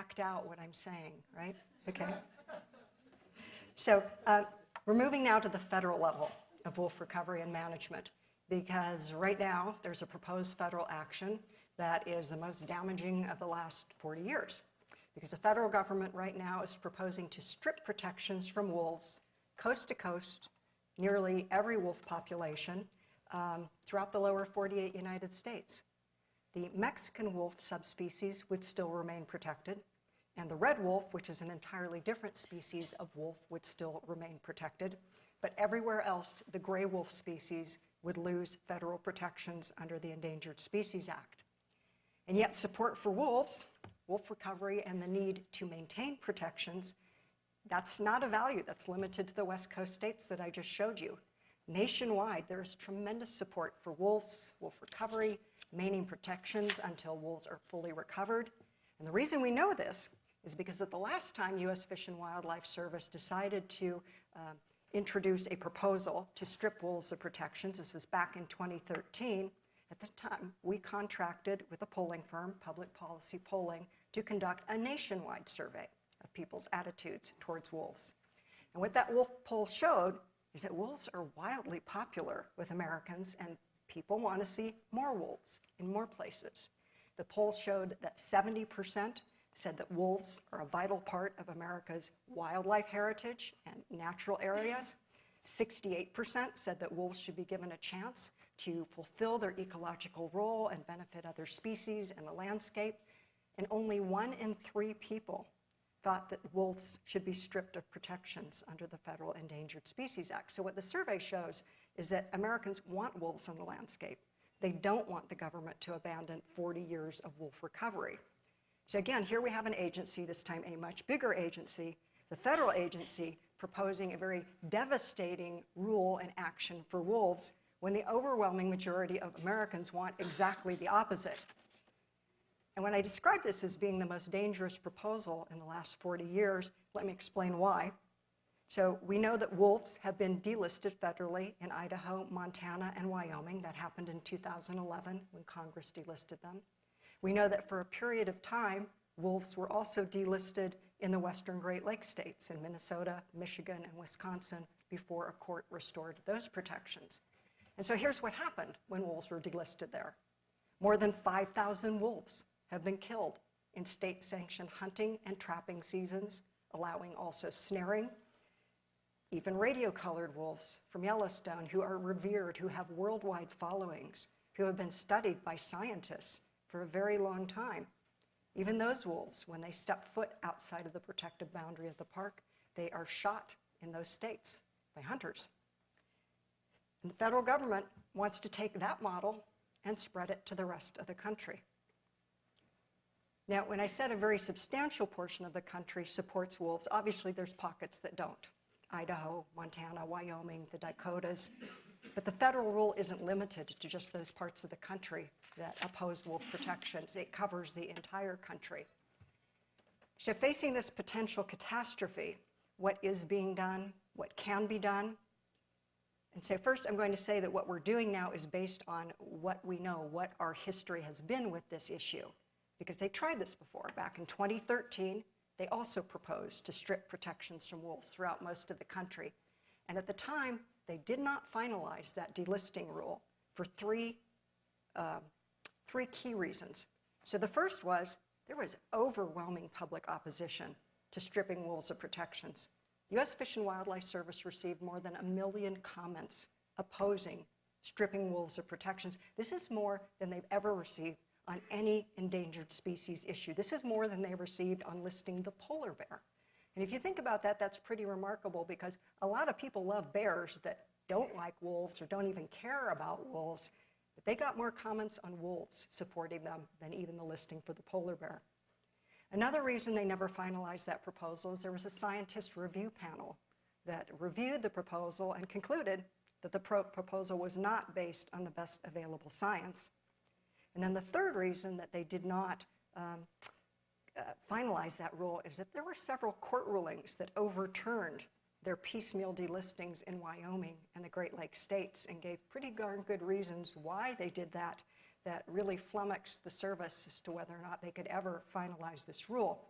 act out what I'm saying, right? Okay. So we're moving now to the federal level of wolf recovery and management, because right now there's a proposed federal action that is the most damaging of the last 40 years. Because the federal government right now is proposing to strip protections from wolves coast to coast, nearly every wolf population throughout the lower 48 United States. The Mexican wolf subspecies would still remain protected, and the red wolf, which is an entirely different species of wolf, would still remain protected. But everywhere else, the gray wolf species would lose federal protections under the Endangered Species Act. And yet support for wolves, wolf recovery, and the need to maintain protections, that's not a value that's limited to the West Coast states that I just showed you. Nationwide, there is tremendous support for wolves, wolf recovery, maintaining protections until wolves are fully recovered. And the reason we know this is because at the last time U.S. Fish and Wildlife Service decided to introduce a proposal to strip wolves of protections, this was back in 2013, at the time we contracted with a polling firm, Public Policy Polling, to conduct a nationwide survey of people's attitudes towards wolves. And what that wolf poll showed is that wolves are wildly popular with Americans, and people want to see more wolves in more places. The poll showed that 70% said that wolves are a vital part of America's wildlife heritage and natural areas. 68% said that wolves should be given a chance to fulfill their ecological role and benefit other species and the landscape. And only 1 in 3 people thought that wolves should be stripped of protections under the Federal Endangered Species Act. So what the survey shows is that Americans want wolves on the landscape. They don't want the government to abandon 40 years of wolf recovery. So again, here we have an agency, this time a much bigger agency, the federal agency, proposing a very devastating rule and action for wolves when the overwhelming majority of Americans want exactly the opposite. And when I describe this as being the most dangerous proposal in the last 40 years, let me explain why. So we know that wolves have been delisted federally in Idaho, Montana, and Wyoming. That happened in 2011 when Congress delisted them. We know that for a period of time, wolves were also delisted in the western Great Lakes states, in Minnesota, Michigan, and Wisconsin, before a court restored those protections. And so here's what happened when wolves were delisted there. More than 5,000 wolves have been killed in state-sanctioned hunting and trapping seasons, allowing also snaring. Even radio-colored wolves from Yellowstone, who are revered, who have worldwide followings, who have been studied by scientists for a very long time. Even those wolves, when they step foot outside of the protected boundary of the park, they are shot in those states by hunters. And the federal government wants to take that model and spread it to the rest of the country. Now, when I said a very substantial portion of the country supports wolves, obviously there's pockets that don't. Idaho, Montana, Wyoming, the Dakotas. But the federal rule isn't limited to just those parts of the country that oppose wolf protections. It covers the entire country. So facing this potential catastrophe, what is being done? What can be done? And so first I'm going to say that what we're doing now is based on what we know, what our history has been with this issue. Because they tried this before. Back in 2013, they also proposed to strip protections from wolves throughout most of the country. And at the time, they did not finalize that delisting rule for three key reasons. So the first was there was overwhelming public opposition to stripping wolves of protections. U.S. Fish and Wildlife Service received more than 1 million comments opposing stripping wolves of protections. This is more than they've ever received on any endangered species issue. This is more than they received on listing the polar bear. And if you think about that, that's pretty remarkable because a lot of people love bears that don't like wolves or don't even care about wolves, but they got more comments on wolves supporting them than even the listing for the polar bear. Another reason they never finalized that proposal is there was a scientist review panel that reviewed the proposal and concluded that the proposal was not based on the best available science. And then the third reason that they did not finalize that rule is that there were several court rulings that overturned their piecemeal delistings in Wyoming and the Great Lakes states and gave pretty darn good reasons why they did that, that really flummoxed the service as to whether or not they could ever finalize this rule.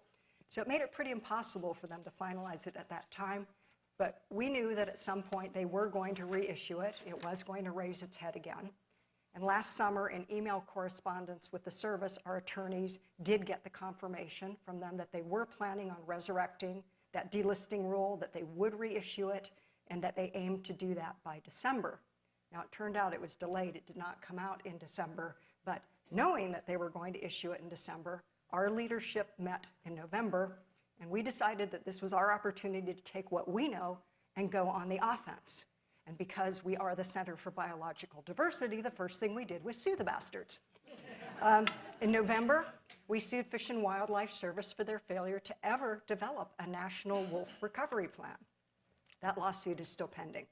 So it made it pretty impossible for them to finalize it at that time. But we knew that at some point they were going to reissue it. It was going to raise its head again. And last summer, in email correspondence with the service, our attorneys did get the confirmation from them that they were planning on resurrecting that delisting rule, that they would reissue it, and that they aimed to do that by December. Now, it turned out it was delayed. It did not come out in December. But knowing that they were going to issue it in December, our leadership met in November, and we decided that this was our opportunity to take what we know and go on the offense. And because we are the Center for Biological Diversity, the first thing we did was sue the bastards. In November, we sued Fish and Wildlife Service for their failure to ever develop a national wolf recovery plan. That lawsuit is still pending.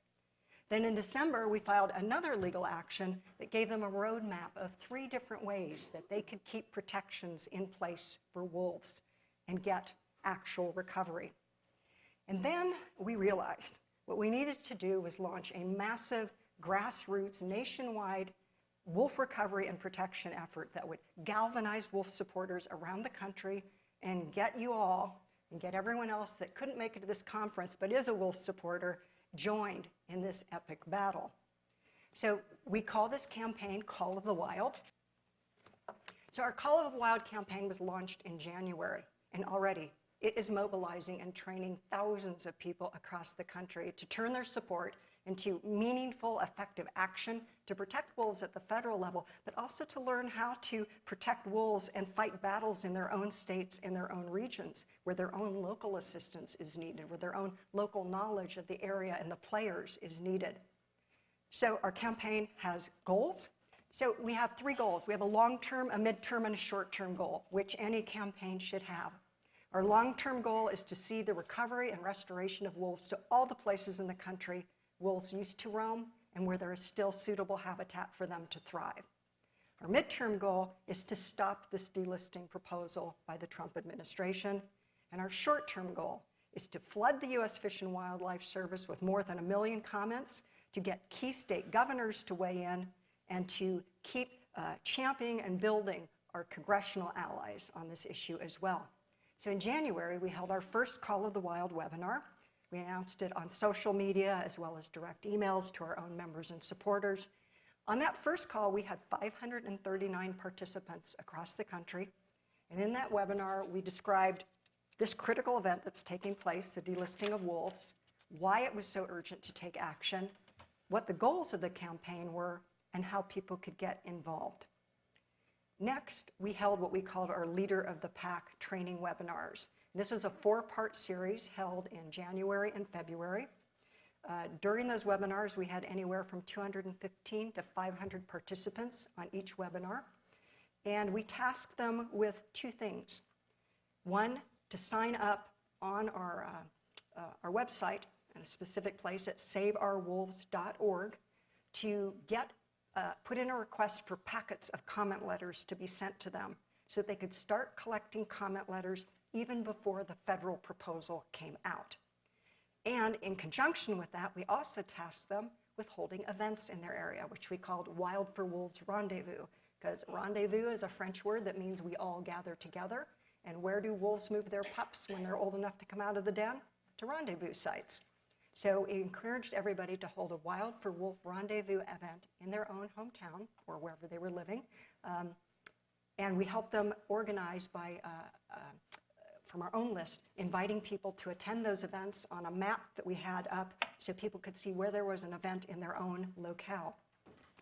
Then in December, we filed another legal action that gave them a roadmap of 3 different ways that they could keep protections in place for wolves and get actual recovery. And then we realized what we needed to do was launch a massive grassroots nationwide wolf recovery and protection effort that would galvanize wolf supporters around the country and get you all and get everyone else that couldn't make it to this conference but is a wolf supporter joined in this epic battle. So we call this campaign Call of the Wild. So our Call of the Wild campaign was launched in January, and already it is mobilizing and training thousands of people across the country to turn their support into meaningful, effective action to protect wolves at the federal level, but also to learn how to protect wolves and fight battles in their own states, in their own regions, where their own local assistance is needed, where their own local knowledge of the area and the players is needed. So our campaign has goals. So we have 3 goals. We have a long-term, a mid-term, and a short-term goal, which any campaign should have. Our long-term goal is to see the recovery and restoration of wolves to all the places in the country wolves used to roam and where there is still suitable habitat for them to thrive. Our midterm goal is to stop this delisting proposal by the Trump administration. And our short-term goal is to flood the U.S. Fish and Wildlife Service with more than 1 million comments, to get key state governors to weigh in, and to keep championing and building our congressional allies on this issue as well. So in January, we held our first Call of the Wild webinar. We announced it on social media as well as direct emails to our own members and supporters. On that first call, we had 539 participants across the country. And in that webinar, we described this critical event that's taking place, the delisting of wolves, why it was so urgent to take action, what the goals of the campaign were, and how people could get involved. Next, we held what we called our Leader of the Pack training webinars. This was a 4-part series held in January and February. During those webinars, we had anywhere from 215 to 500 participants on each webinar. And we tasked them with 2 things. One, to sign up on our website at a specific place at saveourwolves.org to get put in a request for packets of comment letters to be sent to them so that they could start collecting comment letters even before the federal proposal came out. And in conjunction with that, we also tasked them with holding events in their area, which we called Wild for Wolves Rendezvous, because rendezvous is a French word that means we all gather together. And where do wolves move their pups when they're old enough to come out of the den? To rendezvous sites. So we encouraged everybody to hold a Wild for Wolf rendezvous event in their own hometown or wherever they were living. And we helped them organize by, from our own list, inviting people to attend those events on a map that we had up so people could see where there was an event in their own locale.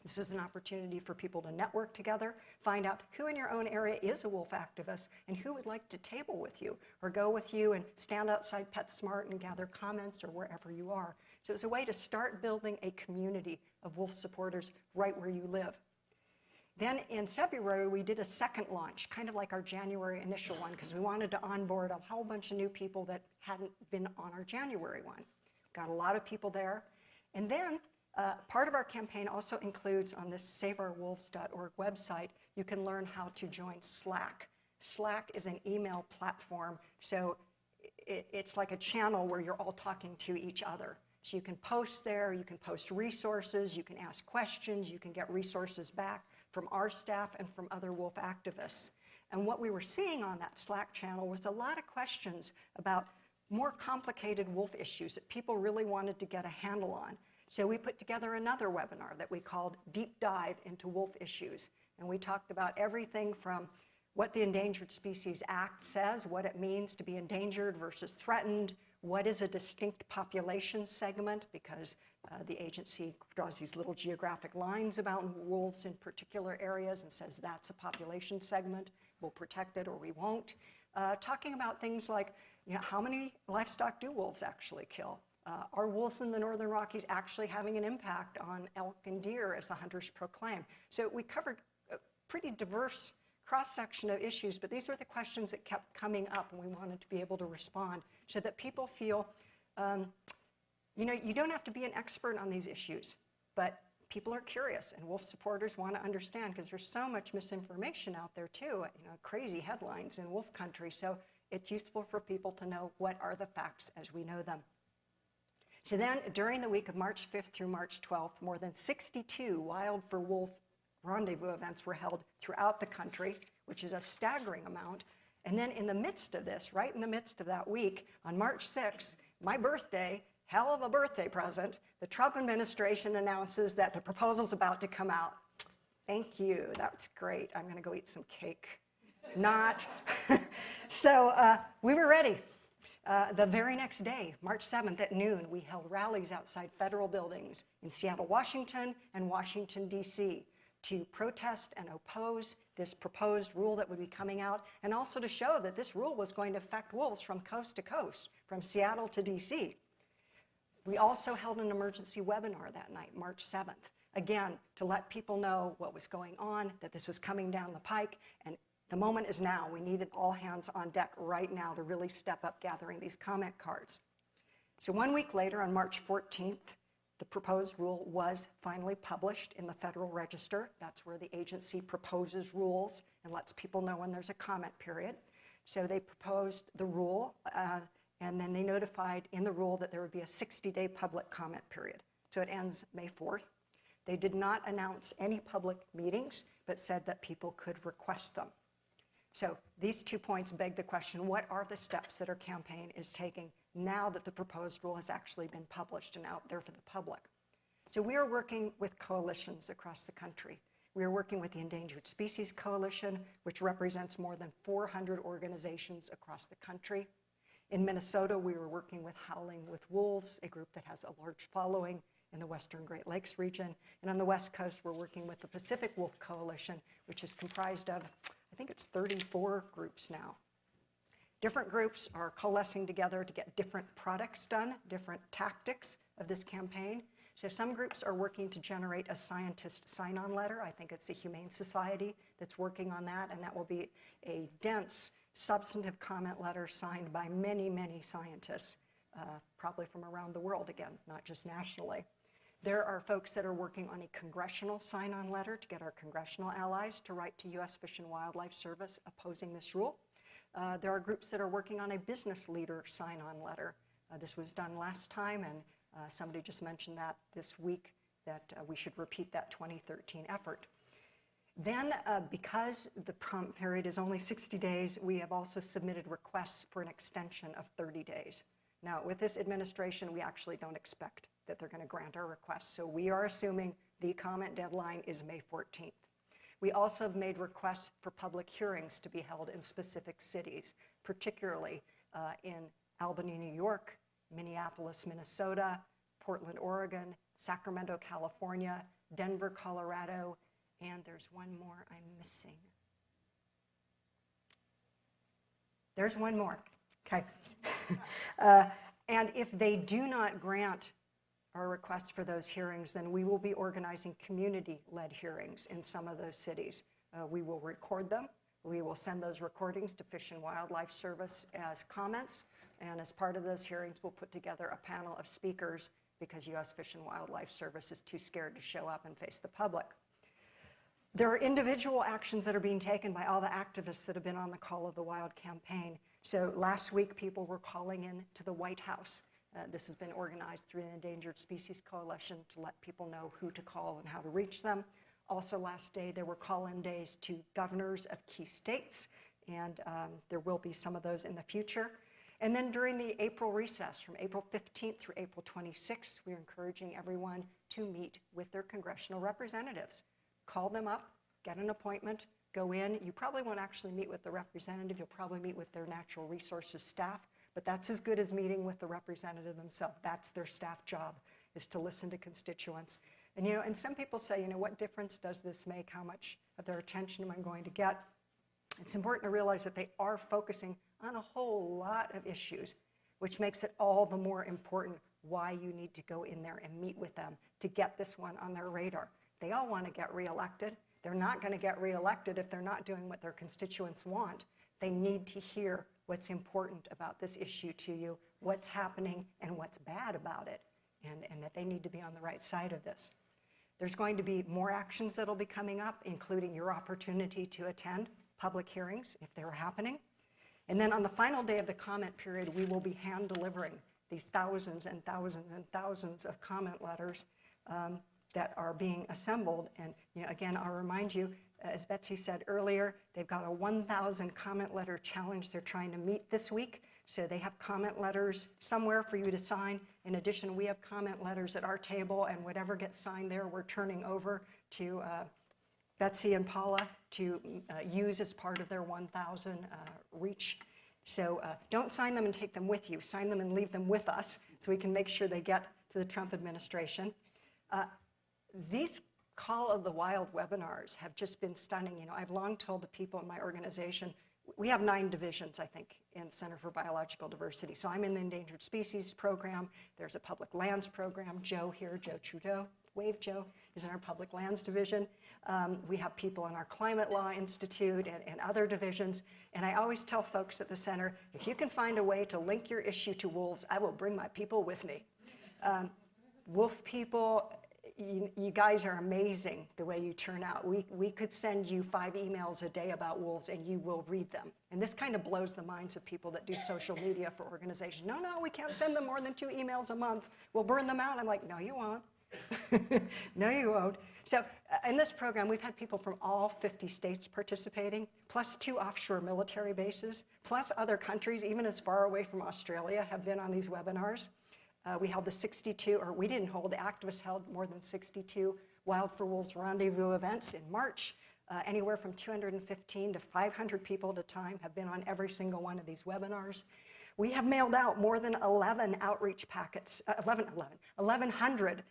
This is an opportunity for people to network together, find out who in your own area is a wolf activist and who would like to table with you or go with you and stand outside PetSmart and gather comments or wherever you are. So it's a way to start building a community of wolf supporters right where you live. Then in February, we did a second launch, kind of like our January initial one, because we wanted to onboard a whole bunch of new people that hadn't been on our January one. Got a lot of people there. And then part of our campaign also includes on this saveourwolves.org website, you can learn how to join Slack. Slack is an email platform, so it's like a channel where you're all talking to each other. So you can post there, you can post resources, you can ask questions, you can get resources back from our staff and from other wolf activists. And what we were seeing on that Slack channel was a lot of questions about more complicated wolf issues that people really wanted to get a handle on. So we put together another webinar that we called Deep Dive into Wolf Issues. And we talked about everything from what the Endangered Species Act says, what it means to be endangered versus threatened, what is a distinct population segment, because the agency draws these little geographic lines about wolves in particular areas and says that's a population segment, we'll protect it or we won't. Talking about things like, how many livestock do wolves actually kill? Are wolves in the Northern Rockies actually having an impact on elk and deer, as the hunters proclaim? So we covered a pretty diverse cross-section of issues, but these were the questions that kept coming up, and we wanted to be able to respond so that people feel, you don't have to be an expert on these issues, but people are curious, and wolf supporters want to understand, because there's so much misinformation out there too, crazy headlines in wolf country, so it's useful for people to know what are the facts as we know them. So then, during the week of March 5th through March 12th, more than 62 Wild for Wolf rendezvous events were held throughout the country, which is a staggering amount. And then in the midst of this, right in the midst of that week, on March 6th, my birthday, hell of a birthday present, the Trump administration announces that the proposal's about to come out. Thank you, that's great. I'm gonna go eat some cake. Not. So we were ready. The very next day, March 7th at noon, we held rallies outside federal buildings in Seattle, Washington, and Washington, D.C. to protest and oppose this proposed rule that would be coming out, and also to show that this rule was going to affect wolves from coast to coast, from Seattle to D.C. We also held an emergency webinar that night, March 7th, again, to let people know what was going on, that this was coming down the pike, and the moment is now. We needed all hands on deck right now to really step up gathering these comment cards. So 1 week later, on March 14th, the proposed rule was finally published in the Federal Register. That's where the agency proposes rules and lets people know when there's a comment period. So they proposed the rule, and then they notified in the rule that there would be a 60-day public comment period. So it ends May 4th. They did not announce any public meetings, but said that people could request them. So these 2 points beg the question, what are the steps that our campaign is taking now that the proposed rule has actually been published and out there for the public? So we are working with coalitions across the country. We are working with the Endangered Species Coalition, which represents more than 400 organizations across the country. In Minnesota, we were working with Howling with Wolves, a group that has a large following in the Western Great Lakes region. And on the West Coast, we're working with the Pacific Wolf Coalition, which is comprised of, I think it's 34 groups now. Different groups are coalescing together to get different products done, different tactics of this campaign. So some groups are working to generate a scientist sign-on letter. I think it's the Humane Society that's working on that, and that will be a dense, substantive comment letter signed by many, many scientists, probably from around the world again, not just nationally. There are folks that are working on a congressional sign-on letter to get our congressional allies to write to U.S. Fish and Wildlife Service opposing this rule. There are groups that are working on a business leader sign-on letter. This was done last time, and somebody just mentioned that this week, that we should repeat that 2013 effort. Then, because the prompt period is only 60 days, we have also submitted requests for an extension of 30 days. Now, with this administration, we actually don't expect that they're going to grant our request. So we are assuming the comment deadline is May 14th. We also have made requests for public hearings to be held in specific cities, particularly in Albany, New York, Minneapolis, Minnesota, Portland, Oregon, Sacramento, California, Denver, Colorado, and there's one more I'm missing. There's one more. Okay. And if they do not grant our request for those hearings, then we will be organizing community-led hearings in some of those cities. We will record them. We will send those recordings to Fish and Wildlife Service as comments. And as part of those hearings, we'll put together a panel of speakers because U.S. Fish and Wildlife Service is too scared to show up and face the public. There are individual actions that are being taken by all the activists that have been on the Call of the Wild campaign. So last week, people were calling in to the White House. This has been organized through the Endangered Species Coalition to let people know who to call and how to reach them. Also last day, there were call-in days to governors of key states, and there will be some of those in the future. And then during the April recess, from April 15th through April 26th, we're encouraging everyone to meet with their congressional representatives. Call them up, get an appointment, go in. You probably won't actually meet with the representative. You'll probably meet with their natural resources staff, but that's as good as meeting with the representative themselves. That's their staff job, is to listen to constituents. And, and some people say, what difference does this make? How much of their attention am I going to get? It's important to realize that they are focusing on a whole lot of issues, which makes it all the more important why you need to go in there and meet with them to get this one on their radar. They all want to get reelected. They're not going to get reelected if they're not doing what their constituents want. They need to hear what's important about this issue to you, what's happening and what's bad about it, and that they need to be on the right side of this. There's going to be more actions that'll be coming up, including your opportunity to attend public hearings if they're happening. And then on the final day of the comment period, we will be hand delivering these thousands and thousands and thousands of comment letters that are being assembled. And again, I'll remind you, as Betsy said earlier, they've got a 1,000 comment letter challenge they're trying to meet this week. So they have comment letters somewhere for you to sign. In addition, we have comment letters at our table, and whatever gets signed there, we're turning over to Betsy and Paula to use as part of their 1,000 reach. So don't sign them and take them with you. Sign them and leave them with us so we can make sure they get to the Trump administration. These Call of the Wild webinars have just been stunning. I've long told the people in my organization, we have 9 divisions, I think, in Center for Biological Diversity. So I'm in the Endangered Species program. There's a public lands program. Joe here, Joe Trudeau, wave Joe, is in our public lands division. We have people in our Climate Law Institute and other divisions. And I always tell folks at the center, if you can find a way to link your issue to wolves, I will bring my people with me. Wolf people, you guys are amazing the way you turn out. We could send you 5 emails a day about wolves and you will read them. And this kind of blows the minds of people that do social media for organizations. No, we can't send them more than 2 emails a month. We'll burn them out. I'm like, no, you won't. No, you won't. So in this program, we've had people from all 50 states participating, plus 2 offshore military bases, plus other countries, even as far away from Australia, have been on these webinars. We held the 62, or we didn't hold, the activists held more than 62 Wild for Wolves rendezvous events in March. Anywhere from 215 to 500 people at a time have been on every single one of these webinars. We have mailed out more than 11 outreach packets, 1,100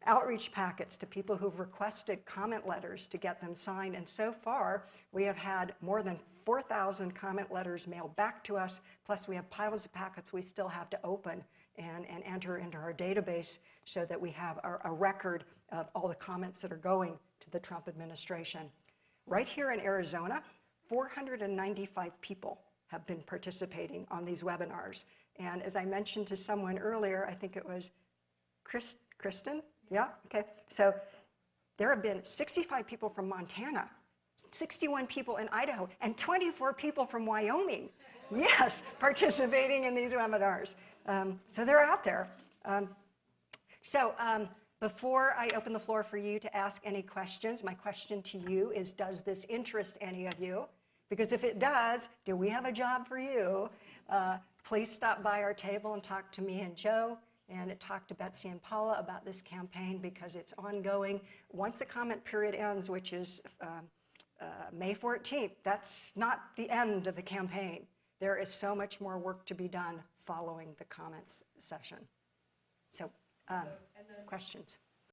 outreach packets to people who've requested comment letters to get them signed. And so far, we have had more than 4,000 comment letters mailed back to us, plus we have piles of packets we still have to open and enter into our database so that we have a record of all the comments that are going to the Trump administration. Right here in Arizona, 495 people have been participating on these webinars. And as I mentioned to someone earlier, I think it was Kristen? Yeah, okay. So there have been 65 people from Montana, 61 people in Idaho, and 24 people from Wyoming, yes, participating in these webinars. So they're out there. Before I open the floor for you to ask any questions, my question to you is, does this interest any of you? Because if it does, do we have a job for you? Please stop by our table and talk to me and Joe, and talk to Betsy and Paula about this campaign, because it's ongoing. Once the comment period ends, which is May 14th, that's not the end of the campaign. There is so much more work to be done following the comments session. So, questions?